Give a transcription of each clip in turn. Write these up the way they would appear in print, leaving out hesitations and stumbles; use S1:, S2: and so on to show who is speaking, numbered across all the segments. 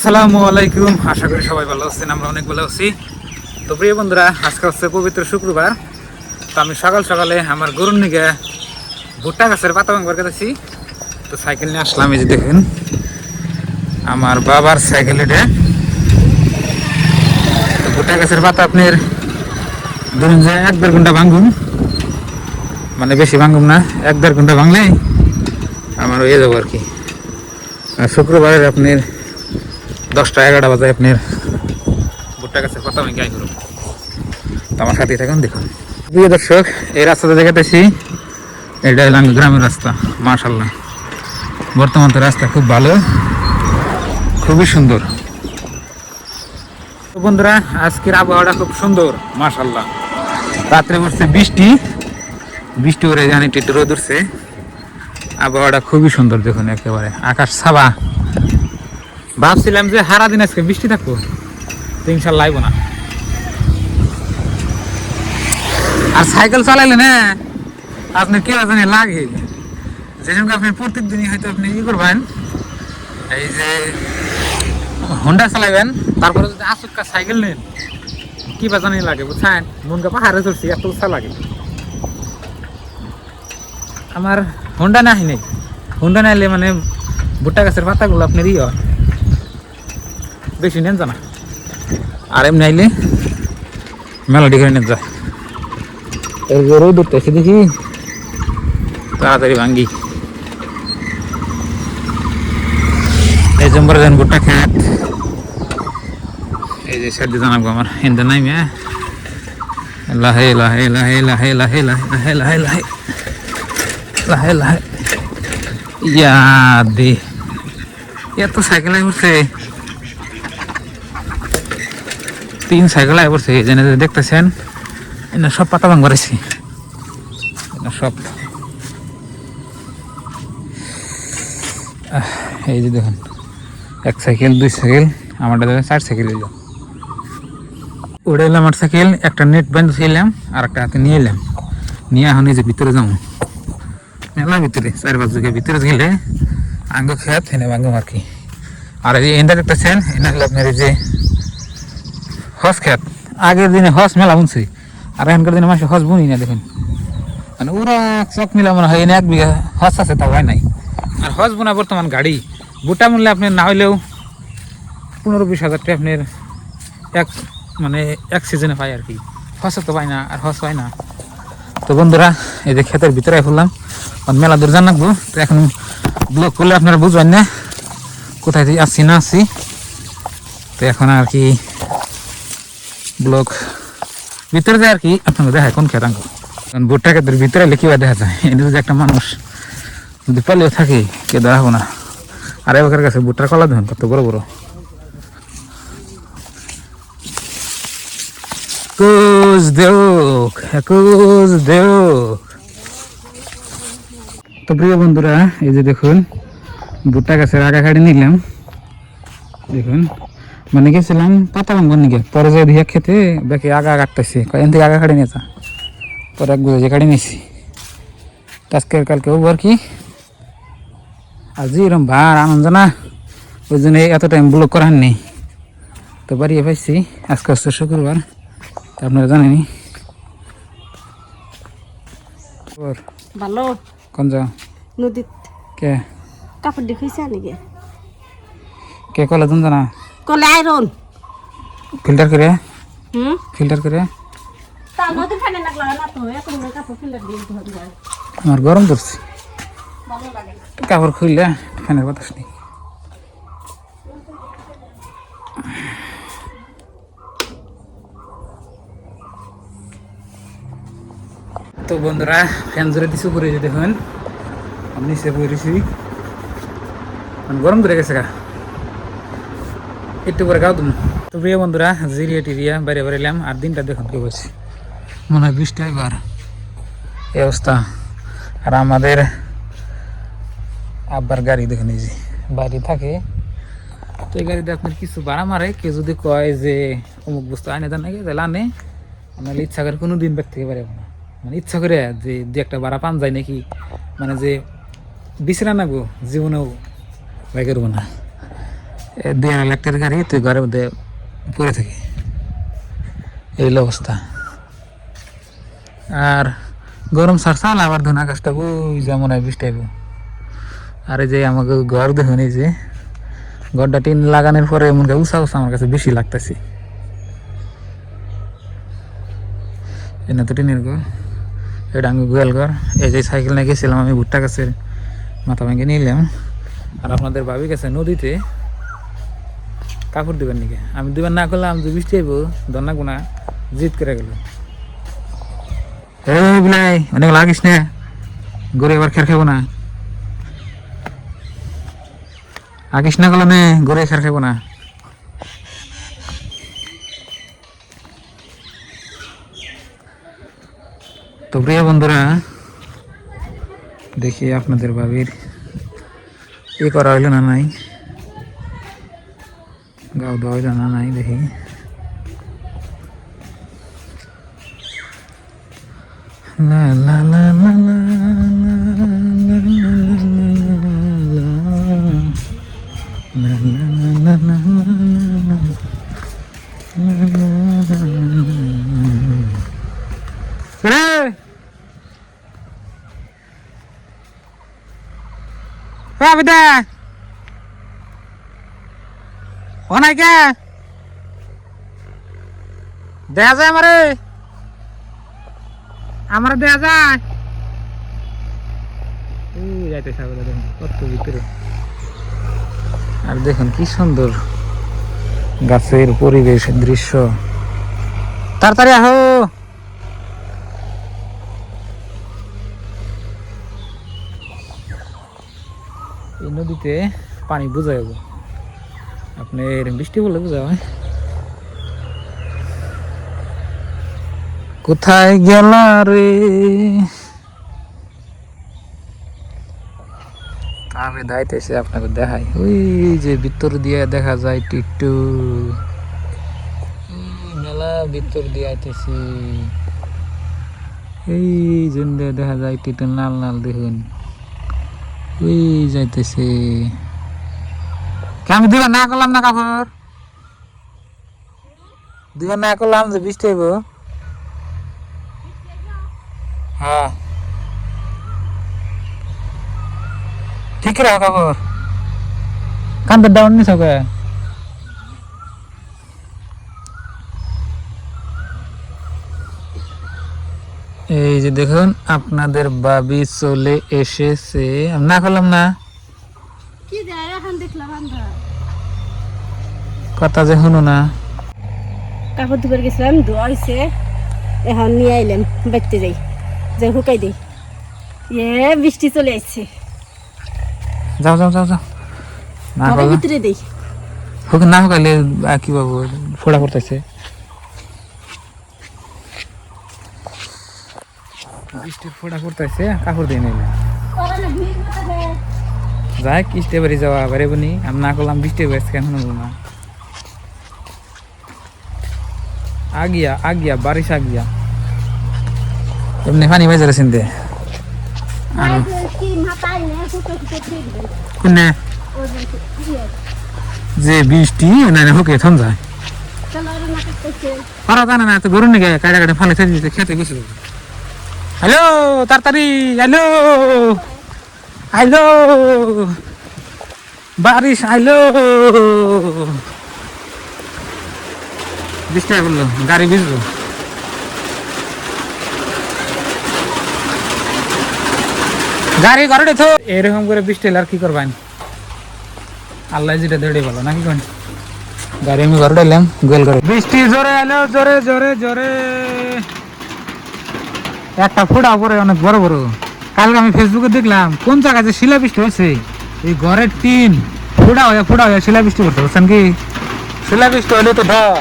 S1: আসসালামু আলাইকুম, আশা করি সবাই ভালো আছেন। আমরা অনেক ভালো আছি। তো প্রিয় বন্ধুরা, আজকে হচ্ছে পবিত্র শুক্রবার। তো আমি সকাল সকালে আমার গরুর নিগে ভুট্টা গাছের পাতা ভাঙবার গেছি। তো সাইকেল নিয়ে আসলাম। এই যে দেখুন আমার বাবার সাইকেল, এটা তো ভুট্টা গাছের পাতা আপনার ধরুন যে 1-1.5 ঘন্টা ভাঙুন, মানে বেশি ভাঙুন না, 1-1.5 ঘন্টা ভাঙলে আমার হয়ে যাবো আর কি। আর শুক্রবারের আপনার 10টা-11টা বাজে আপনার ভুট্টা গাছের পাতা আমি গাই করুন। তো আমার সাথে থাকুন, দেখুন। প্রিয় দর্শক, এই রাস্তাটা দেখাতেছি, এটা হলো গ্রামের রাস্তা। মাশাআল্লাহ, বর্তমান তো রাস্তা খুব ভালো, খুবই সুন্দর। তো বন্ধুরা, আজকের আবহাওয়াটা খুব সুন্দর মাশাআল্লাহ। রাত্রে পড়ছে বৃষ্টি, বৃষ্টি করে জানি একটু রোদ উঠছে। আবহাওয়াটা খুবই সুন্দর, দেখুন একেবারে আকাশ ছাপা। ভাবছিলাম যে সারাদিন আজকে বৃষ্টি থাকবো, তো ইনশাল্লাহ আইব না। আর সাইকেল চালাইলে না আপনার কি জানি লাগে, যে সঙ্গে আপনি প্রত্যেক দিনই হয়তো আপনি করবেন, এই যে হোন্ডা চালাইবেন, তারপরে যদি আচুক্কা সাইকেল নেন, কি বা জানি লাগে বুঝছেন। মনকা পাহাড়ে চড়ছি, এত উৎসাহ লাগে। আমার হোন্ডা না নেই, হোন্ডা নাইলে মানে ভুট্টা গাছের পাতাগুলো আপনার হয়, বেশি নেন জানা। আর এমনি আইলে মেলোডি করে নেন যায়। এই যে রোদ উঠতেছে দেখি, তাড়াতাড়ি ভাঙ্গি। এই জম্বর যেন ভুট্টা খেত, এই যে সাইড দিয়ে জানাবো আমার হিন্দে নাই মেয়ে। লাহে লাহে লাহে লাহে লাহে লাহে লাহে লাহে লাহে লাহে লাহে ইয়া দে, এত সাইকেল আই পড়ছে, 3 সাইকেল আই পড়ছে। এই জন্য দেখতেছেন এনে সব পাতা ভাঙ করেছি, সব। এই যে দেখুন, 1 সাইকেল 2 সাইকেল, আমারটা দেখেন 4 সাইকেল হইল। ওটা এলাম আমার সাইকেল, একটা নেট বেঁধে ছিলাম আর একটা হাতে নিয়ে এলাম, নিয়ে এখন এই যে ভিতরে যাবো, মেলা ভিতরে 4-5 জায়গায় ভিতরে গেলে আঙ্গ খেত এনে ভাঙ্গম আর কি। আর এই যে এন্ডা দেখতেছেন, এনে হলো আপনার এই যে হস খেত। আগের দিনে হস মেলা বুনছি, আর এখনকার দিনে মাসে হস বুনি না। দেখুন মানে ওরা চক মিলা মনে হয় এনে 1 বিঘা হস আছে, তা হয় নাই। আর হস বোনা বর্তমান গাড়ি বুটা মূল্যে আপনার না হইলেও 15-20 হাজার টাকা আপনার মানে এক সিজনে পাই আর কি। হসে তো পাই না, আর হস পাই না। তো বন্ধুরা, এই যে ক্ষেতের ভিতরে ফুললাম, মেলা দূর জান রাখবো। তো এখন ব্লগ করলে আপনারা বুঝবেন না কোথায় আসছি না আসছি। তো এখন আর কি ব্লগ ভিতরে যায় আর কি, আপনাকে দেখায় কোন খেতাঙ্গ। কারণ ভুট্টা ক্ষেতের ভিতরে এলে কিভাবে দেখা যায়, এটা যদি একটা মানুষ যদি পালিয়ে থাকে কে দেখাবো না। আর এবার কাছে ভুট্টার কলা দেখুন কত বড় বড়। কুছ দেখ কুছ দেখ। তো প্রিয় বন্ধুরা, এই যে দেখুন ভুট্টা গাছের আগা কাটি নিলাম। দেখুন মানে গেছিলাম পাতা ভাঙবার নিকে, পরে যে দিয়ে খেতে দেখি আগা কাটতেছে, এখান থেকে আগা কাটি নিয়েছে, পরে এক বুঝে কাটি নিয়েছি। আজকের কালকে আর কি আজ এরকম ভার আনন্দ না, ওই জন্য এত টাইম ব্লগ করার নেই। তো বাড়িয়ে পাইছি, আজকে হচ্ছে শুক্রবার, তা আপনারা জানেনি।
S2: ভালো
S1: কোন যাও
S2: নদীত
S1: কে
S2: কাপড় দেখাইছে নাকি
S1: কে কলে তুমি জানা?
S2: কলে আয়রন
S1: ফিল্টার করে,
S2: হুম
S1: ফিল্টার করে।
S2: তা নদীর পানি লাগলা না তো, এখন কাপড় ফিল্টার দিয়ে ধরে যায়,
S1: আমার গরম ধরছে,
S2: ভালো লাগে না।
S1: কাপড় খুললে ফ্যানের বাতাস নেই। তো বন্ধুরা, ফ্যান জোরে দিচ্ছি উপরে, যে দেখুন আমি নিচে পড়েছি, গরম ধরে গেছে গা, একটু করে গাও তুমি। তো প্রিয় বন্ধুরা, জিরিয়া টিরিয়া বাইরে বেরোলাম, আর দিনটা দেখুন কি বলছি, মনে হয় বৃষ্টি একবার এই অবস্থা। আর আমাদের আব্বার গাড়ি দেখুন, এই যে বাড়ি থাকে, তো এই গাড়িতে আপনার কিছু ভাড়া মারে, কেউ যদি কয় যে অমুক বস্তু আনে দেন নাকি, তাহলে আনে। আমার ইচ্ছা করে কোনো দিন ব্যাগ থেকে পারবো না, মানে ইচ্ছা করে যে দু একটা ভাড়া পান যায় নাকি, মানে যে বিশ্রাম নাগো জীবনেও বাই করবো না। 2.5 লাখ টাকার গাড়ি, তুই ঘরের মধ্যে পড়ে থাকি, এই হলো অবস্থা। আর গরম সারসাল আবার ধুন আকাশটা ওই যেমন হয় বৃষ্টি আইব। আর এই যে আমাকে ঘর দেখুন, এই যে ঘরটা টিন লাগানোর পরে এমন উষা উষা আমার কাছে বেশি লাগতেছে। এটা তো টিনের ঘর, এটা আমি গোয়াল ঘর। এই যে সাইকেল নিয়ে গেছিলাম আমি ভুট্টা গাছের মাথা ভেঙে নিলাম। আর আপনাদের ভাবি গেছে নদীতে কাপড় দিবেন নাকি, আমি দিবেন না করলাম যে বৃষ্টি আইব দন্না গুনা জিদ করে গেল। এই বিলাই অনেক লাগিস না, গরু এবার খের খাবো না, আগিস না গেল নে, গরু খের খাবো না। তো প্রিয় বন্ধুরা, দেখি আপনাদের ভাবির করা হইলো না নাই, গাও দেওয়া হইলো না নাই, দেখি লা লা লা লা লা দেখা যায় আমার দেখা যায় যাইতেছে কত ভিতরে। আর দেখুন কি সুন্দর গাছের পরিবেশ দৃশ্য, তাড়াতাড়ি আহো। এই নদীতে পানি বোঝা যাবো, আপনার বৃষ্টি বলে বোঝা হয়। কোথায় গেলা রে, আমি দাইতেছি আপনাকে দেখাই, ওই যে ভিতর দিয়ে দেখা যায় টিকটু, মেলা ভিতর দিয়ে আইতেছি, এই জন্য দেখা যায় টিকটু লাল লাল দেখুন, ওই যাইতেছে। আমি দিবা না করলাম না কাপড়, দিবা না করলাম যে বৃষ্টি হইব। হ্যাঁ ঠিক রাখো কাপড়, কান্দের ডাউন নিছ কে? এই যে দেখুন আপনাদের বাবি চলে এসেছে, আমি না করলাম না
S2: কি যায় এখন দেখলাম আমরা
S1: কথা যে শুনো না।
S2: কাপড় ধুবার গেছিলাম, ধোয়া হয়েছে, এখন নিয়ে আইলাম বাইতে যাই, যে হুকাই দিই। বৃষ্টি চলে আসছে,
S1: যাও যাও যাও যাও, না
S2: ঘরের
S1: করলে
S2: ভিতরে দেই।
S1: হোক না হোকাইলে কি বাবু ফোড়া পড়তেছে। বৃষ্টির ফোড়া পড়তেছে, কাপড় দিয়ে নিলে যাই কিস্তে বাড়ি যাওয়া বাড়ি বনি, আমি না করলাম বৃষ্টি হয়েছে কেন হলো না। আগিয়া আগিয়া বারিশ আগিয়া এমনি পানি বাজে চিনতে কোনে যে বৃষ্টি না হুকে থন যায় পারা জানে না, তো গরু নাকি কাটা কাটে ফালে খেতে গেছিল। হ্যালো তাড়াতাড়ি, হ্যালো আইলো বারিশ আইলো, বৃষ্টি বললো গাড়ি ভিজলো। গাড়ি ঘরে তো এরকম করে বৃষ্টি আর কি করবেন, আল্লাহ যেটা দেড়ে ভালো নাকি কোন। গাড়ি আমি ঘরে ডাইলাম গোল করে, বৃষ্টি জোরে এলো, জোরে জোরে জোরে, একটা ফোড়া পরে অনেক বড় বড়। কালকে আমি ফেসবুকে দেখলাম কোন জায়গায় যে শিলা বৃষ্টি হয়েছে, এই ঘরের টিন ফোড়া হয়ে শিলা বৃষ্টি করতে বুঝছেন কি। শিলা বৃষ্টি হলে তো ধর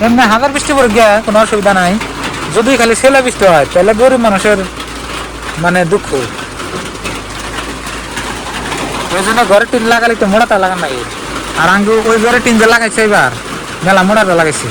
S1: এমনি হাজার বৃষ্টি পড়ে গিয়া কোনো অসুবিধা নাই, যদি খালি শিলা বৃষ্টি হয় তাহলে গরিব মানুষের মানে দুঃখ। ওই জন্য ঘরের টিন লাগালে একটু মোড়াটা লাগান লাগে, আর আঙ্গু ওই ঘরের টিন যে লাগাইছে এবার মেলা মোড়াটা লাগাইছে।